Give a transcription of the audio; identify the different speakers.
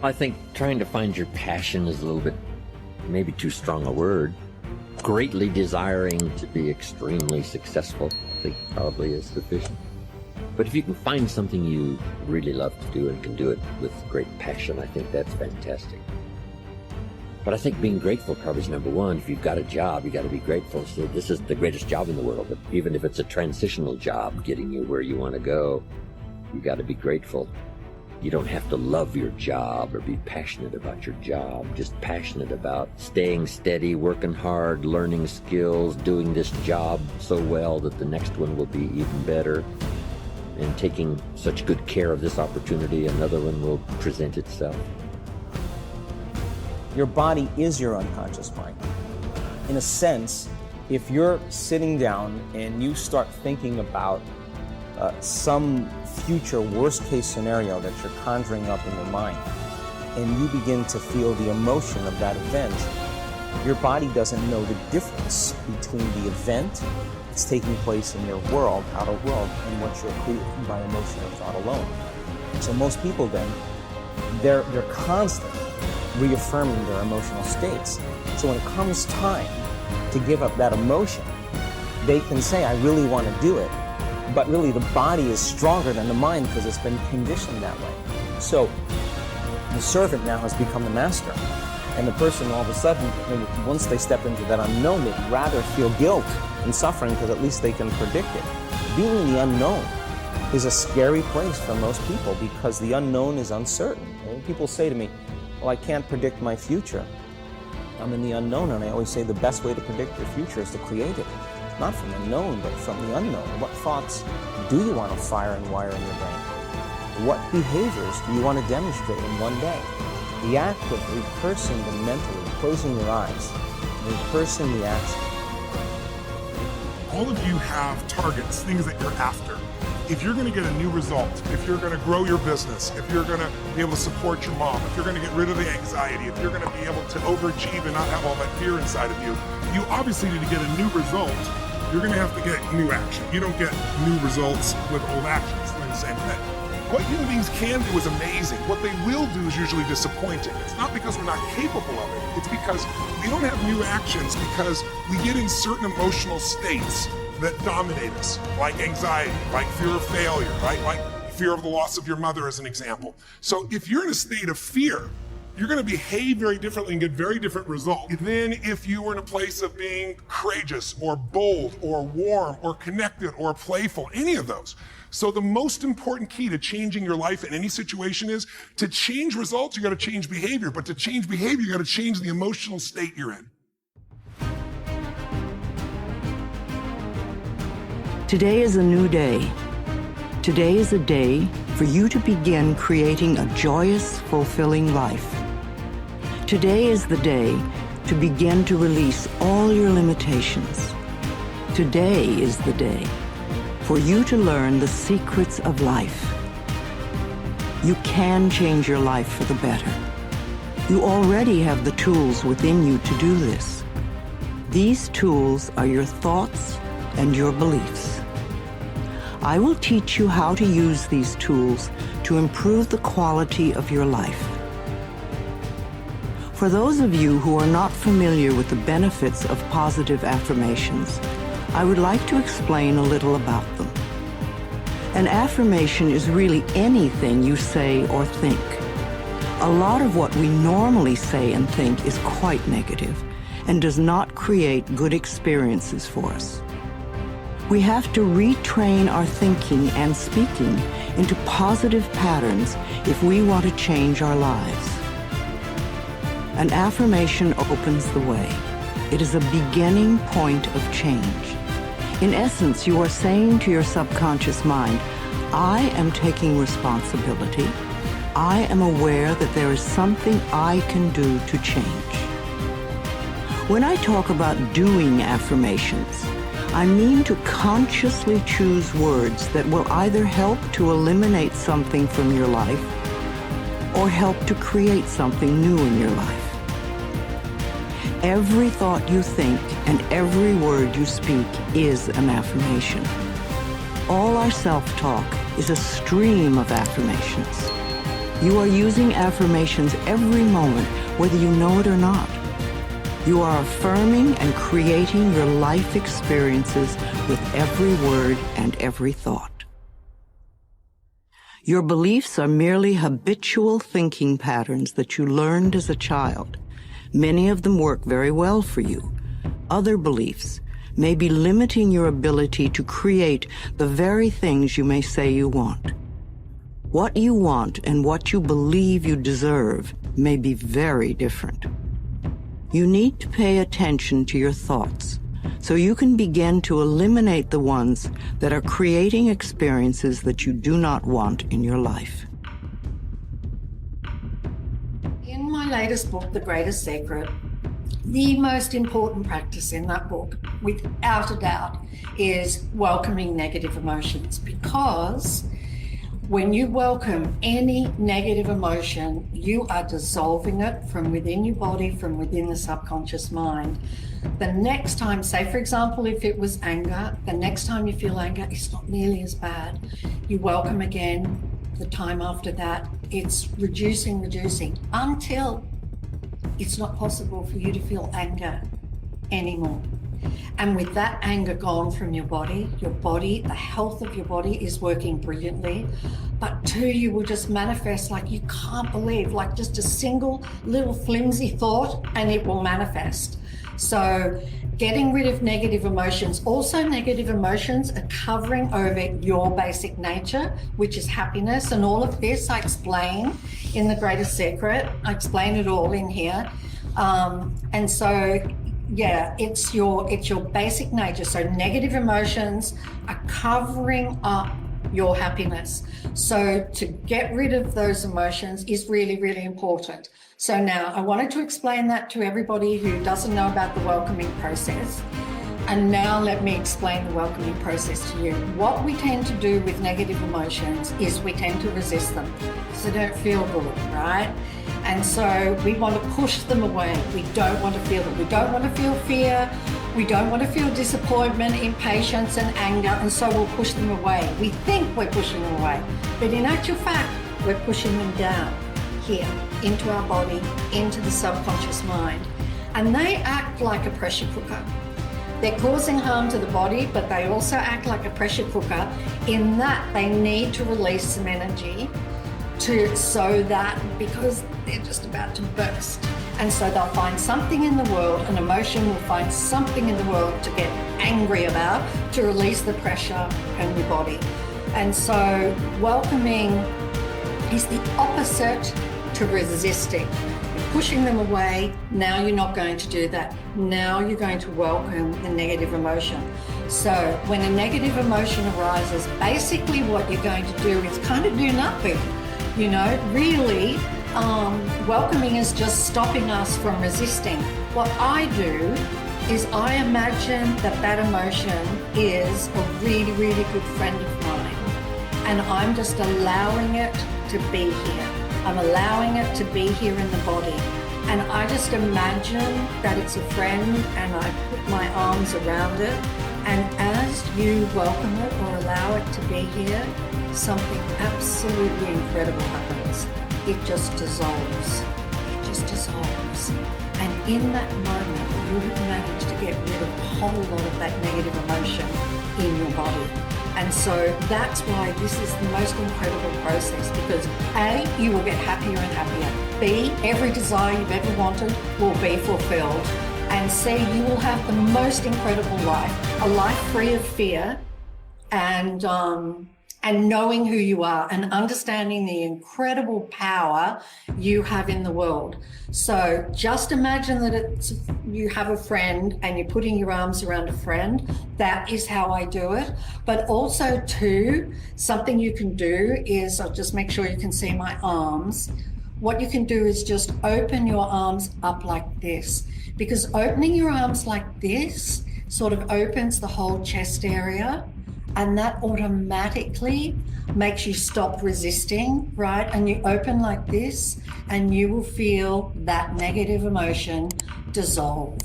Speaker 1: I think trying to find your passion is a little bit, maybe too strong a word. Greatly desiring to be extremely successful, I think probably is sufficient. But if you can find something you really love to do and can do it with great passion, I think that's fantastic. But I think being grateful probably is number one. If you've got a job, you got to be grateful. So this is the greatest job in the world. But even if it's a transitional job getting you where you want to go, you got to be grateful. You don't have to love your job or be passionate about your job. Just passionate about staying steady, working hard, learning skills, doing this job so well that the next one will be even better, and taking such good care of this opportunity, another one will present itself.
Speaker 2: Your body is your unconscious mind. In a sense, if you're sitting down and you start thinking about some future worst-case scenario that you're conjuring up in your mind, and you begin to feel the emotion of that event, your body doesn't know the difference between the event that's taking place in your world, outer world, and what you're creating by emotion or thought alone. So most people then, they're constantly reaffirming their emotional states. So when it comes time to give up that emotion, they can say, I really want to do it. But really the body is stronger than the mind because it's been conditioned that way. So the servant now has become the master. And the person all of a sudden, once they step into that unknown, they'd rather feel guilt and suffering because at least they can predict it. Being in the unknown is a scary place for most people because the unknown is uncertain. And people say to me, well, I can't predict my future. I'm in the unknown, and I always say the best way to predict your future is to create it. Not from the known, but from the unknown. What thoughts do you want to fire and wire in your brain? What behaviors do you want to demonstrate in one day? The act of rehearsing them mentally, closing your eyes, rehearsing the action.
Speaker 3: All of you have targets, things that you're after. If you're going to get a new result, if you're going to grow your business, if you're going to be able to support your mom, if you're going to get rid of the anxiety, if you're going to be able to overachieve and not have all that fear inside of you, you obviously need to get a new result. You're going to have to get new action. You don't get new results with old actions. They're the same thing. What human beings can do is amazing. What they will do is usually disappointing. It's not because we're not capable of it. It's because we don't have new actions because we get in certain emotional states that dominate us, like anxiety, like fear of failure, right? Like fear of the loss of your mother as an example. So if you're in a state of fear, you're going to behave very differently and get very different results than if you were in a place of being courageous or bold or warm or connected or playful, any of those. So the most important key to changing your life in any situation is to change results, you got to change behavior. But to change behavior, you got to change the emotional state you're in.
Speaker 4: Today is a new day. Today is a day for you to begin creating a joyous, fulfilling life. Today is the day to begin to release all your limitations. Today is the day for you to learn the secrets of life. You can change your life for the better. You already have the tools within you to do this. These tools are your thoughts and your beliefs. I will teach you how to use these tools to improve the quality of your life. For those of you who are not familiar with the benefits of positive affirmations, I would like to explain a little about them. An affirmation is really anything you say or think. A lot of what we normally say and think is quite negative and does not create good experiences for us. We have to retrain our thinking and speaking into positive patterns if we want to change our lives. An affirmation opens the way. It is a beginning point of change. In essence, you are saying to your subconscious mind, I am taking responsibility. I am aware that there is something I can do to change. When I talk about doing affirmations, I mean to consciously choose words that will either help to eliminate something from your life or help to create something new in your life. Every thought you think and every word you speak is an affirmation. All our self-talk is a stream of affirmations. You are using affirmations every moment, whether you know it or not. You are affirming and creating your life experiences with every word and every thought. Your beliefs are merely habitual thinking patterns that you learned as a child. Many of them work very well for you. Other beliefs may be limiting your ability to create the very things you may say you want. What you want and what you believe you deserve may be very different. You need to pay attention to your thoughts so you can begin to eliminate the ones that are creating experiences that you do not want in your life.
Speaker 5: In my latest book, The Greatest Secret, the most important practice in that book, without a doubt, is welcoming negative emotions, because when you welcome any negative emotion, you are dissolving it from within your body, from within the subconscious mind. The next time, say for example, if it was anger, the next time you feel anger, it's not nearly as bad. You welcome again, the time after that, it's reducing until it's not possible for you to feel anger anymore. And with that anger gone from your body, the health of your body is working brilliantly. But two, you will just manifest like you can't believe, like just a single little flimsy thought and it will manifest. So getting rid of negative emotions. Also, negative emotions are covering over your basic nature, which is happiness. And all of this I explain in The Greatest Secret. I explain it all in here. And so yeah, it's your basic nature. So negative emotions are covering up your happiness. So to get rid of those emotions is really, really important. So now I wanted to explain that to everybody who doesn't know about the welcoming process. And now let me explain the welcoming process to you. What we tend to do with negative emotions is we tend to resist them because they don't feel good, right? And so we want to push them away. We don't want to feel them. We don't want to feel fear. We don't want to feel disappointment, impatience, and anger. And so we'll push them away. We think we're pushing them away, but in actual fact, we're pushing them down here into our body, into the subconscious mind. And they act like a pressure cooker. They're causing harm to the body, but they also act like a pressure cooker in that they need to release some energy so that because they're just about to burst. And so they'll find something in the world, an emotion will find something in the world to get angry about, to release the pressure in your body. And so welcoming is the opposite to resisting. You're pushing them away, now you're not going to do that. Now you're going to welcome the negative emotion. So when a negative emotion arises, basically what you're going to do is kind of do nothing. You know, really, welcoming is just stopping us from resisting. What I do is I imagine that emotion is a really, really good friend of mine. And I'm just allowing it to be here. I'm allowing it to be here in the body. And I just imagine that it's a friend and I put my arms around it. And as you welcome it or allow it to be here, something absolutely incredible happens. It just dissolves. It just dissolves. And in that moment, you have managed to get rid of a whole lot of that negative emotion in your body. And so that's why this is the most incredible process, because A, you will get happier and happier. B, every desire you've ever wanted will be fulfilled. And C, you will have the most incredible life, a life free of fear and knowing who you are and understanding the incredible power you have in the world. So just imagine that you have a friend and you're putting your arms around a friend. That is how I do it. But also too, something you can do is, I'll just make sure you can see my arms. What you can do is just open your arms up like this, because opening your arms like this sort of opens the whole chest area. And that automatically makes you stop resisting, right? And you open like this and you will feel that negative emotion dissolve.